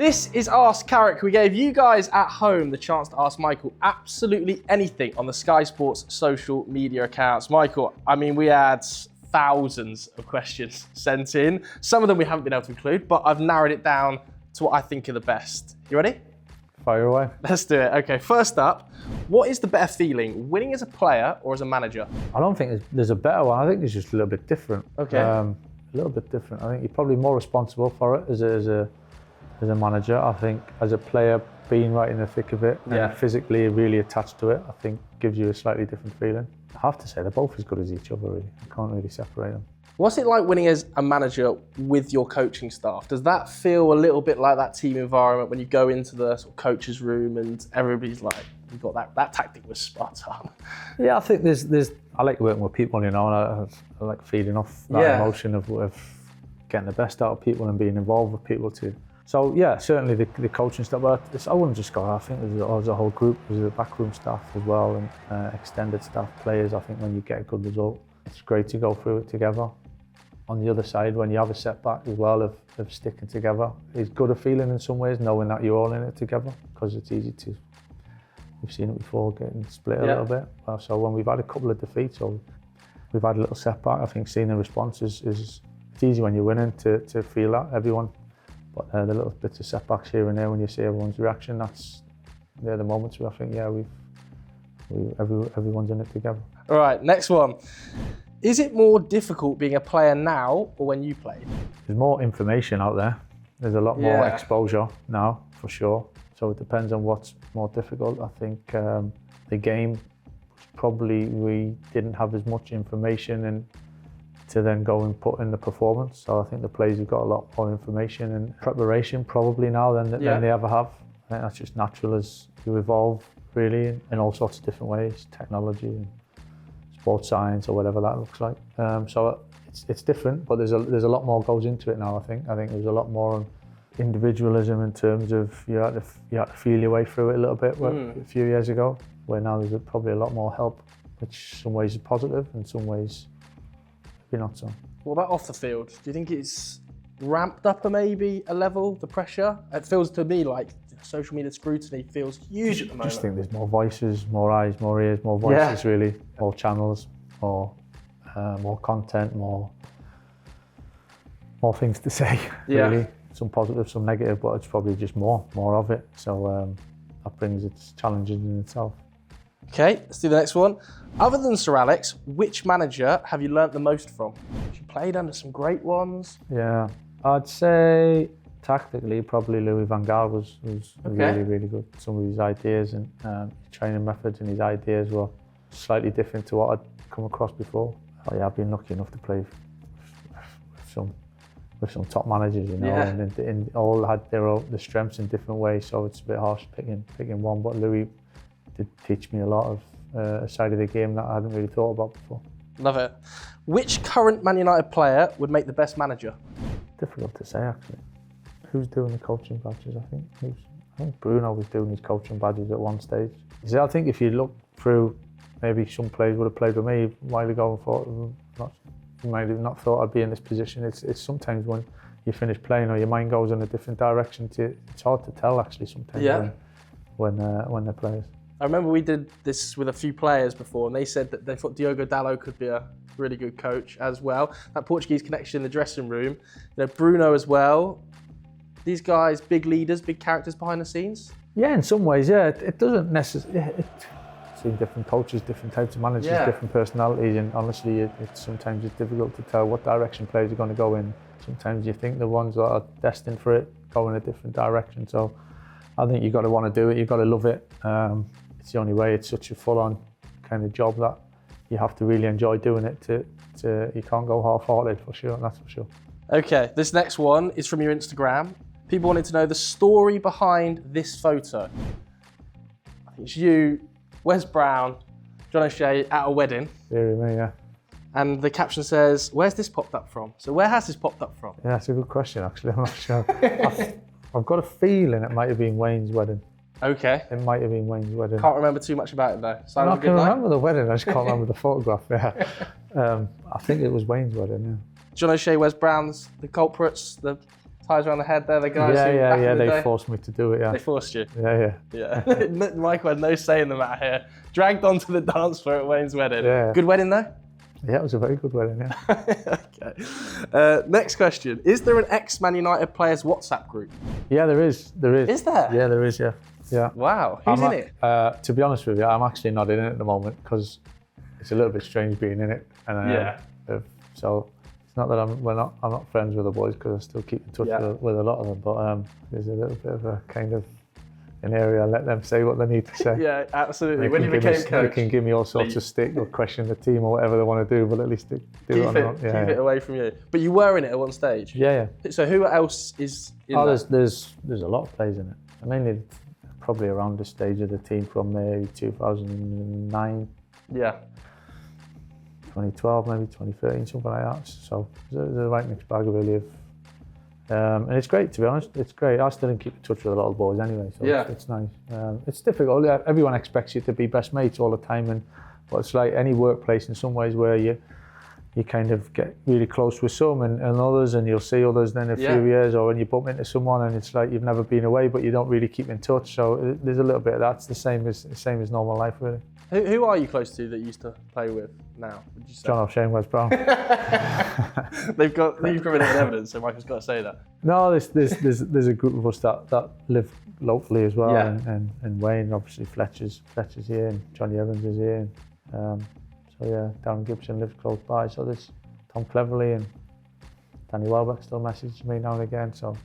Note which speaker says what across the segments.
Speaker 1: This is Ask Carrick. We gave you guys at home the chance to ask Michael absolutely anything on the Sky Sports social media accounts. Michael, I mean, we had thousands of questions sent in. Some of them we haven't been able to include, but I've narrowed it down to what I think are the best. You ready?
Speaker 2: Fire away.
Speaker 1: Let's do it. Okay, first up, what is the better feeling, winning as a player or as a manager?
Speaker 2: I don't think there's a better one. I think it's just a little bit different.
Speaker 1: Okay.
Speaker 2: A little bit different. I think you're probably more responsible for it as a manager. I think as a player, being right in the thick of it and physically really attached to it, I think gives you a slightly different feeling. I have to say they're both as good as each other, really. I can't really separate them.
Speaker 1: What's it like winning as a manager with your coaching staff? Does that feel a little bit like that team environment when you go into the sort of coach's room and everybody's like, you got that tactic was spot on?
Speaker 2: Yeah, I think there's I like working with people, and I like feeding off that emotion of getting the best out of people and being involved with people too. So yeah, certainly the coaching stuff, but I wouldn't just go, I think there's a whole group, there's a backroom staff as well, and extended staff players. I think when you get a good result, it's great to go through it together. On the other side, when you have a setback as well of sticking together, it's good a feeling in some ways, knowing that you're all in it together, because it's easy to, we've seen it before, getting split a little bit. So when we've had a couple of defeats or we've had a little setback, I think seeing the response is it's easy when you're winning to feel that, everyone. But the little bits of setbacks here and there, when you see everyone's reaction, they're the moments where I think, everyone's in it together.
Speaker 1: All right, next one. Is it more difficult being a player now or when you played?
Speaker 2: There's more information out there. There's a lot more exposure now, for sure. So it depends on what's more difficult. I think the game, probably we didn't have as much information and to then go and put in the performance. So I think the players have got a lot more information and preparation probably now than they ever have. I think that's just natural as you evolve, really, in all sorts of different ways, technology and sports science or whatever that looks like. So it's different, but there's a lot more goes into it now. I think there's a lot more on individualism in terms of you had to feel your way through it a little bit a few years ago, where now there's probably a lot more help, which some ways is positive and some ways maybe not so.
Speaker 1: What about off the field? Do you think it's ramped up maybe a level, the pressure? It feels to me like social media scrutiny feels huge at the moment.
Speaker 2: I just think there's more voices, more eyes, more ears, more voices really, more channels, more content, more things to say, really. Some positive, some negative, but it's probably just more of it. So that brings its challenges in itself.
Speaker 1: Okay, let's do the next one. Other than Sir Alex, which manager have you learnt the most from? You played under some great ones.
Speaker 2: Yeah, I'd say tactically, probably Louis van Gaal was really, really good. Some of his ideas and training methods and his ideas were slightly different to what I'd come across before. I've been lucky enough to play with some top managers, and all had their strengths in different ways. So it's a bit harsh picking one. But Louis did teach me a lot of a side of the game that I hadn't really thought about before.
Speaker 1: Love it. Which current Man United player would make the best manager?
Speaker 2: Difficult to say, actually. Who's doing the coaching badges? I think Bruno was doing his coaching badges at one stage. See, I think if you look through, maybe some players would have played with me a while ago and thought, you might have not thought I'd be in this position. It's sometimes when you finish playing or your mind goes in a different direction, it's hard to tell actually sometimes when they're players.
Speaker 1: I remember we did this with a few players before, and they said that they thought Diogo Dalot could be a really good coach as well. That Portuguese connection in the dressing room. Bruno as well. These guys, big leaders, big characters behind the scenes?
Speaker 2: Yeah, in some ways, yeah. It doesn't necessarily... Seeing different coaches, different types of managers, different personalities, and honestly, sometimes it's difficult to tell what direction players are going to go in. Sometimes you think the ones that are destined for it go in a different direction. So I think you've got to want to do it, you've got to love it. It's the only way. It's such a full-on kind of job that you have to really enjoy doing it. You can't go half-hearted, for sure, that's for sure.
Speaker 1: Okay, this next one is from your Instagram. People wanted to know the story behind this photo. I think it's you, Wes Brown, John O'Shea at a wedding.
Speaker 2: Dear me, yeah.
Speaker 1: And the caption says, where's this popped up from? So where has this popped up from?
Speaker 2: Yeah, that's a good question, actually. I'm not sure. I've got a feeling it might have been Wayne's wedding.
Speaker 1: Okay.
Speaker 2: It might have been Wayne's wedding.
Speaker 1: Can't remember too much about it, though.
Speaker 2: I can remember the wedding, I just can't remember the photograph, I think it was Wayne's wedding, yeah.
Speaker 1: John O'Shea, Wes Brown's the culprits, the ties around the head there, the guys
Speaker 2: they forced me to do it, yeah.
Speaker 1: They forced you?
Speaker 2: Yeah.
Speaker 1: Michael had no say in the matter here. Dragged onto the dance floor at Wayne's wedding.
Speaker 2: Yeah.
Speaker 1: Good wedding though?
Speaker 2: Yeah, it was a very good wedding, yeah.
Speaker 1: Okay. Next question. Is there an ex-Man United players WhatsApp group?
Speaker 2: Yeah, there is.
Speaker 1: Is there?
Speaker 2: Yeah, there is, yeah.
Speaker 1: Wow. Who's in it?
Speaker 2: To be honest with you, I'm actually not in it at the moment because it's a little bit strange being in it. And, so it's not that I'm not friends with the boys because I still keep in touch with a lot of them. But there's a little bit of a kind of an area I let them say what they need to say.
Speaker 1: Yeah, absolutely. When you became coach,
Speaker 2: they can give me all sorts of stick or question the team or whatever they want to do, but at least they do
Speaker 1: keep it away from you. But you were in it at one stage.
Speaker 2: Yeah.
Speaker 1: So who else is in that?
Speaker 2: There's a lot of players in it. I mean, probably around the stage of the team from maybe 2009.
Speaker 1: Yeah.
Speaker 2: 2012, maybe 2013, something like that. So there's a right mixed bag really of. And it's great, to be honest. It's great. I still keep in touch with a lot of boys anyway, so it's nice. It's difficult. Everyone expects you to be best mates all the time, but it's like any workplace in some ways where you kind of get really close with some and others, and you'll see others then in a few years, or when you bump into someone and it's like you've never been away, but you don't really keep in touch. So there's a little bit of that. It's the same as normal life, really.
Speaker 1: Who are you close to that you used to play with now, would you say?
Speaker 2: John O'Shane, Wes Brown.
Speaker 1: You've incriminating evidence, so Michael's got to say that.
Speaker 2: No, there's a group of us that live locally as well, and Wayne, obviously Fletcher's here, and Johnny Evans is here. Darren Gibson lives close by, so there's Tom Cleverley and Danny Welbeck still messages me now and again. So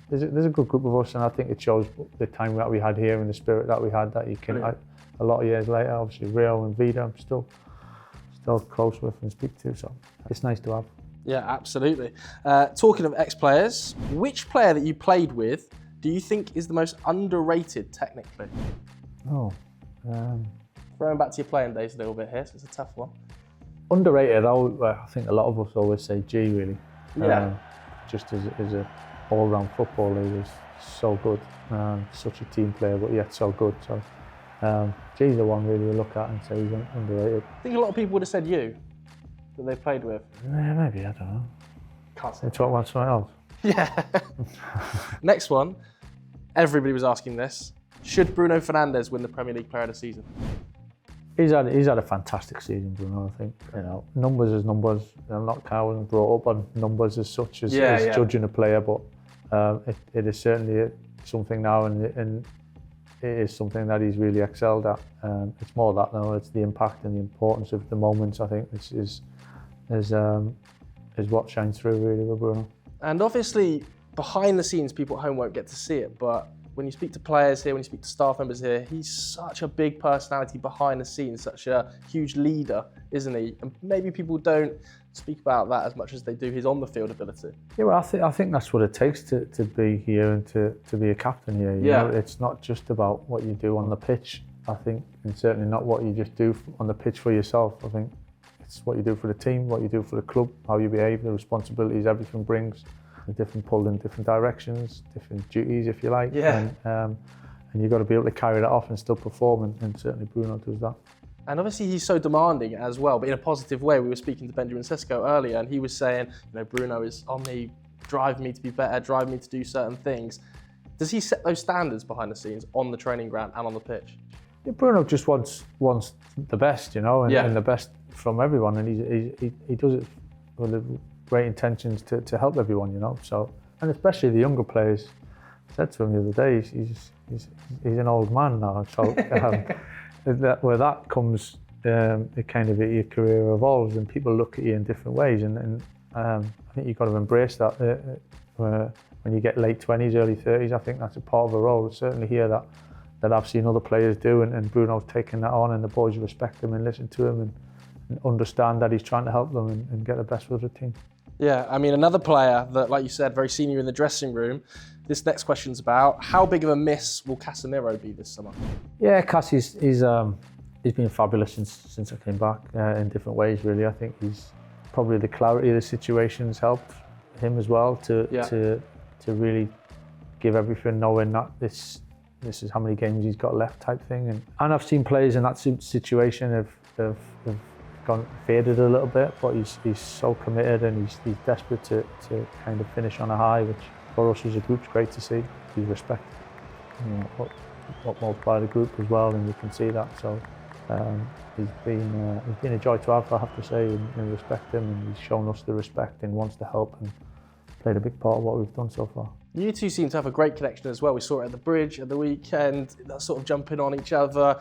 Speaker 2: there's a good group of us, and I think it shows the time that we had here and the spirit that we had that you can. A lot of years later, obviously Rio and Vida, I'm still close with and speak to, so it's nice to have.
Speaker 1: Yeah, absolutely. Talking of ex-players, which player that you played with do you think is the most underrated technically? Throwing back to your playing days a little bit here, so it's a tough one.
Speaker 2: Underrated, I think a lot of us always say G, really. Just as a all-round footballer, he was so good. Such a team player, but yet so good. So G's the one really you look at and say he's underrated. I
Speaker 1: think a lot of people would have said you, that they played with.
Speaker 2: Yeah, maybe, I don't know.
Speaker 1: Can't say.
Speaker 2: They talk about something else.
Speaker 1: Yeah. Next one, everybody was asking this. Should Bruno Fernandes win the Premier League Player of the Season?
Speaker 2: He's had a fantastic season, Bruno, I think. Numbers is numbers. I'm not kind of brought up on numbers as such as judging a player, but it is certainly something now, and it is something that he's really excelled at. It's more that though, it's the impact and the importance of the moments. I think this is what shines through really with Bruno.
Speaker 1: And obviously, behind the scenes, people at home won't get to see it, but when you speak to players here, when you speak to staff members here, he's such a big personality behind the scenes, such a huge leader, isn't he? And maybe people don't speak about that as much as they do his on-the-field ability.
Speaker 2: Yeah, well, I think that's what it takes to be here and to be a captain here. You know, it's not just about what you do on the pitch, I think, and certainly not what you just do on the pitch for yourself. I think it's what you do for the team, what you do for the club, how you behave, the responsibilities everything brings. Different pulled in different directions, different duties, if you like.
Speaker 1: Yeah.
Speaker 2: And you've got to be able to carry that off and still perform, and certainly Bruno does that.
Speaker 1: And obviously he's so demanding as well, but in a positive way. We were speaking to Benjamin Sesko earlier, and he was saying, Bruno is on me, drive me to be better, drive me to do certain things. Does he set those standards behind the scenes on the training ground and on the pitch?
Speaker 2: Yeah, Bruno just wants the best, and the best from everyone, and he does it with the great intentions to help everyone, So, and especially the younger players. I said to him the other day, he's an old man now. So where that comes, it kind of your career evolves and people look at you in different ways, and I think you've got to embrace that. When you get late 20s, early 30s, I think that's a part of the role. Certainly here that I've seen other players do, and Bruno's taken that on, and the boys respect him and listen to him and understand that he's trying to help them and get the best for the team.
Speaker 1: Yeah, I mean, another player that, like you said, very senior in the dressing room. This next question's about how big of a miss will Casemiro be this summer?
Speaker 2: Yeah, Cass, he's been fabulous since I came back in different ways, really. I think he's probably the clarity of the situation's helped him as well to really give everything, knowing that this is how many games he's got left type thing. And I've seen players in that situation have faded a little bit, but he's so committed and he's desperate to kind of finish on a high, which for us as a group, it's great to see. He's respect, utmost by the group as well, and you can see that. So he's been a joy to have, I have to say, and respect him, and he's shown us the respect and wants to help and played a big part of what we've done so far.
Speaker 1: You two seem to have a great connection as well. We saw it at the bridge at the weekend, that sort of jumping on each other.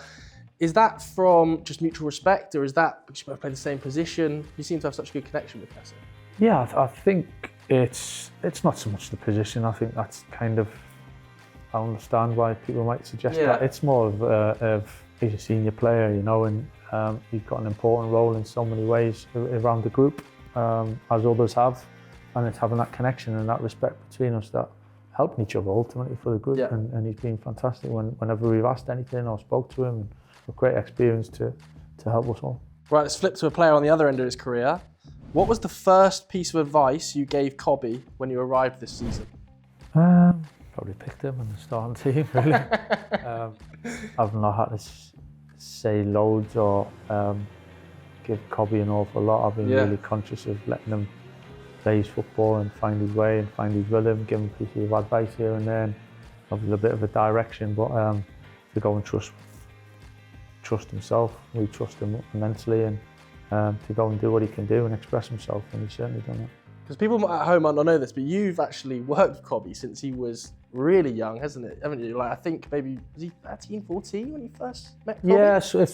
Speaker 1: Is that from just mutual respect, or is that because you both play the same position? You seem to have such a good connection with Casemiro.
Speaker 2: Yeah, I think it's not so much the position. I think that's kind of, I understand why people might suggest that. It's more of he's a senior player, you know, and he's got an important role in so many ways around the group, as others have, and it's having that connection and that respect between us that helping each other ultimately for the group. And he's been fantastic whenever we've asked anything or spoke to him. And a great experience to help us all.
Speaker 1: Right, let's flip to a player on the other end of his career. What was the first piece of advice you gave Cobby when you arrived this season?
Speaker 2: Probably picked him in the starting team, really. I've not had to say loads or give Cobby an awful lot. I've been really conscious of letting him play his football and find his way and find his rhythm, give him pieces of advice here and there, and obviously a bit of a direction, but to go and trust himself. We trust him immensely, and to go and do what he can do and express himself, and he's certainly done it.
Speaker 1: Because people at home might not know this, but you've actually worked with Cobby since he was really young, hasn't it? Haven't you? Like, I think maybe, was he 13, 14 when you first met Cobby?
Speaker 2: Yeah, so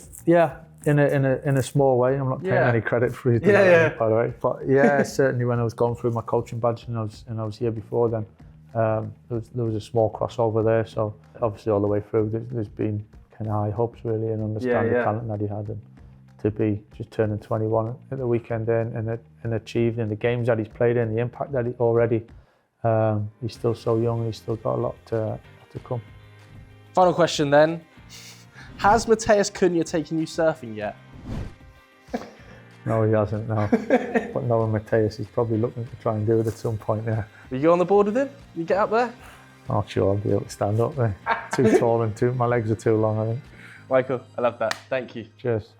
Speaker 2: in a small way. I'm not taking any credit for his development, by the way. But yeah, certainly when I was going through my coaching badge and I was here before then, there was a small crossover there. So obviously all the way through, there's been kind of high hopes really, and understand the talent that he had, and to be just turning 21 at the weekend and achieved in the games that he's played in, the impact that he already, he's still so young and he's still got a lot to come.
Speaker 1: Final question then. Has Matheus Cunha taken you surfing yet?
Speaker 2: No, he hasn't, no. But knowing Matheus, he's probably looking to try and do it at some point, yeah.
Speaker 1: Will you go on the board with him? You get up there?
Speaker 2: I'm not sure I'll be able to stand up there. Too tall and my legs are too long, I think.
Speaker 1: Michael, I love that. Thank you.
Speaker 2: Cheers.